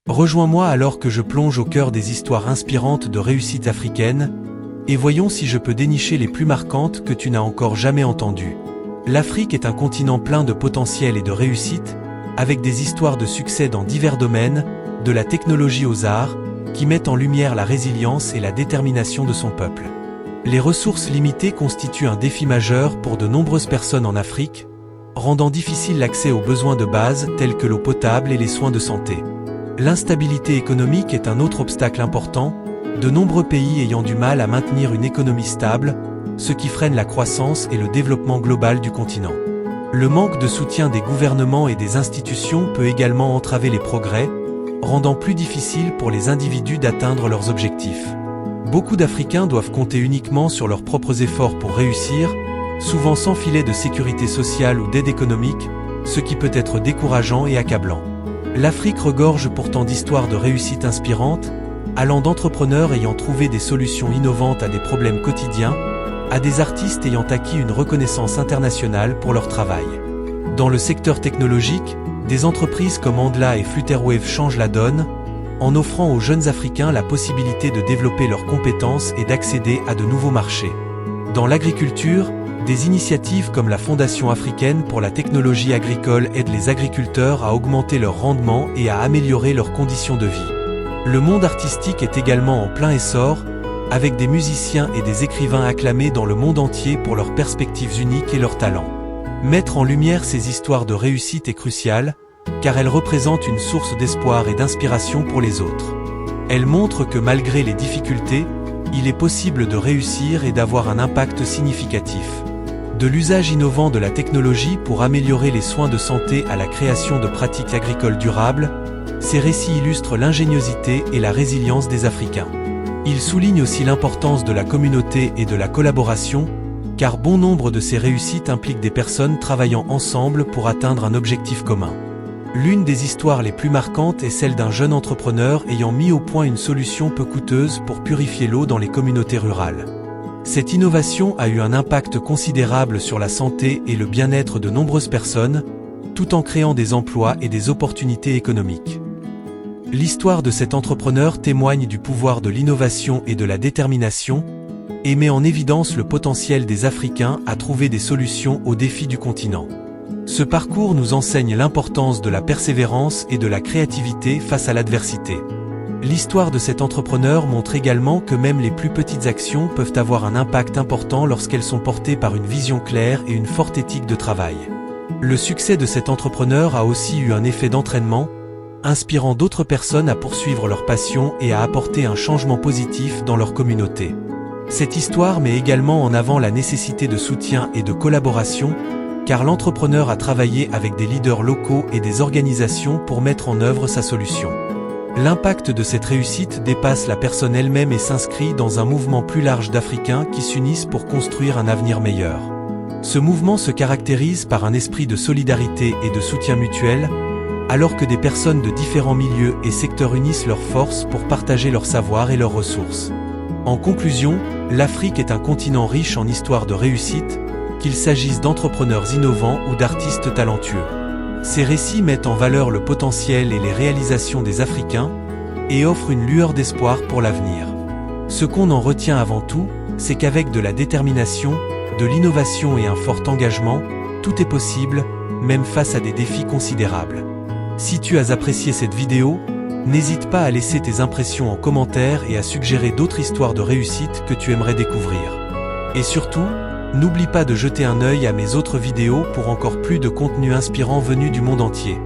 Rejoins-moi alors que je plonge au cœur des histoires inspirantes de réussite africaine, et voyons si je peux dénicher les plus marquantes que tu n'as encore jamais entendues. L'Afrique est un continent plein de potentiel et de réussite, avec des histoires de succès dans divers domaines, de la technologie aux arts, qui mettent en lumière la résilience et la détermination de son peuple. Les ressources limitées constituent un défi majeur pour de nombreuses personnes en Afrique, rendant difficile l'accès aux besoins de base tels que l'eau potable et les soins de santé. L'instabilité économique est un autre obstacle important, de nombreux pays ayant du mal à maintenir une économie stable, ce qui freine la croissance et le développement global du continent. Le manque de soutien des gouvernements et des institutions peut également entraver les progrès, rendant plus difficile pour les individus d'atteindre leurs objectifs. Beaucoup d'Africains doivent compter uniquement sur leurs propres efforts pour réussir, souvent sans filet de sécurité sociale ou d'aide économique, ce qui peut être décourageant et accablant. L'Afrique regorge pourtant d'histoires de réussite inspirantes, allant d'entrepreneurs ayant trouvé des solutions innovantes à des problèmes quotidiens, à des artistes ayant acquis une reconnaissance internationale pour leur travail. Dans le secteur technologique, des entreprises comme Andla et Flutterwave changent la donne, en offrant aux jeunes Africains la possibilité de développer leurs compétences et d'accéder à de nouveaux marchés. Dans l'agriculture, des initiatives comme la Fondation africaine pour la technologie agricole aident les agriculteurs à augmenter leur rendement et à améliorer leurs conditions de vie. Le monde artistique est également en plein essor, avec des musiciens et des écrivains acclamés dans le monde entier pour leurs perspectives uniques et leurs talents. Mettre en lumière ces histoires de réussite est crucial, car elles représentent une source d'espoir et d'inspiration pour les autres. Elles montrent que malgré les difficultés, il est possible de réussir et d'avoir un impact significatif. De l'usage innovant de la technologie pour améliorer les soins de santé à la création de pratiques agricoles durables, ces récits illustrent l'ingéniosité et la résilience des Africains. Ils soulignent aussi l'importance de la communauté et de la collaboration, car bon nombre de ces réussites impliquent des personnes travaillant ensemble pour atteindre un objectif commun. L'une des histoires les plus marquantes est celle d'un jeune entrepreneur ayant mis au point une solution peu coûteuse pour purifier l'eau dans les communautés rurales. Cette innovation a eu un impact considérable sur la santé et le bien-être de nombreuses personnes, tout en créant des emplois et des opportunités économiques. L'histoire de cet entrepreneur témoigne du pouvoir de l'innovation et de la détermination, et met en évidence le potentiel des Africains à trouver des solutions aux défis du continent. Ce parcours nous enseigne l'importance de la persévérance et de la créativité face à l'adversité. L'histoire de cet entrepreneur montre également que même les plus petites actions peuvent avoir un impact important lorsqu'elles sont portées par une vision claire et une forte éthique de travail. Le succès de cet entrepreneur a aussi eu un effet d'entraînement, inspirant d'autres personnes à poursuivre leur passion et à apporter un changement positif dans leur communauté. Cette histoire met également en avant la nécessité de soutien et de collaboration, car l'entrepreneur a travaillé avec des leaders locaux et des organisations pour mettre en œuvre sa solution. L'impact de cette réussite dépasse la personne elle-même et s'inscrit dans un mouvement plus large d'Africains qui s'unissent pour construire un avenir meilleur. Ce mouvement se caractérise par un esprit de solidarité et de soutien mutuel, alors que des personnes de différents milieux et secteurs unissent leurs forces pour partager leur savoir et leurs ressources. En conclusion, l'Afrique est un continent riche en histoires de réussite, qu'il s'agisse d'entrepreneurs innovants ou d'artistes talentueux. Ces récits mettent en valeur le potentiel et les réalisations des Africains et offrent une lueur d'espoir pour l'avenir. Ce qu'on en retient avant tout, c'est qu'avec de la détermination, de l'innovation et un fort engagement, tout est possible, même face à des défis considérables. Si tu as apprécié cette vidéo, n'hésite pas à laisser tes impressions en commentaire et à suggérer d'autres histoires de réussite que tu aimerais découvrir. Et surtout, n'oublie pas de jeter un œil à mes autres vidéos pour encore plus de contenu inspirant venu du monde entier.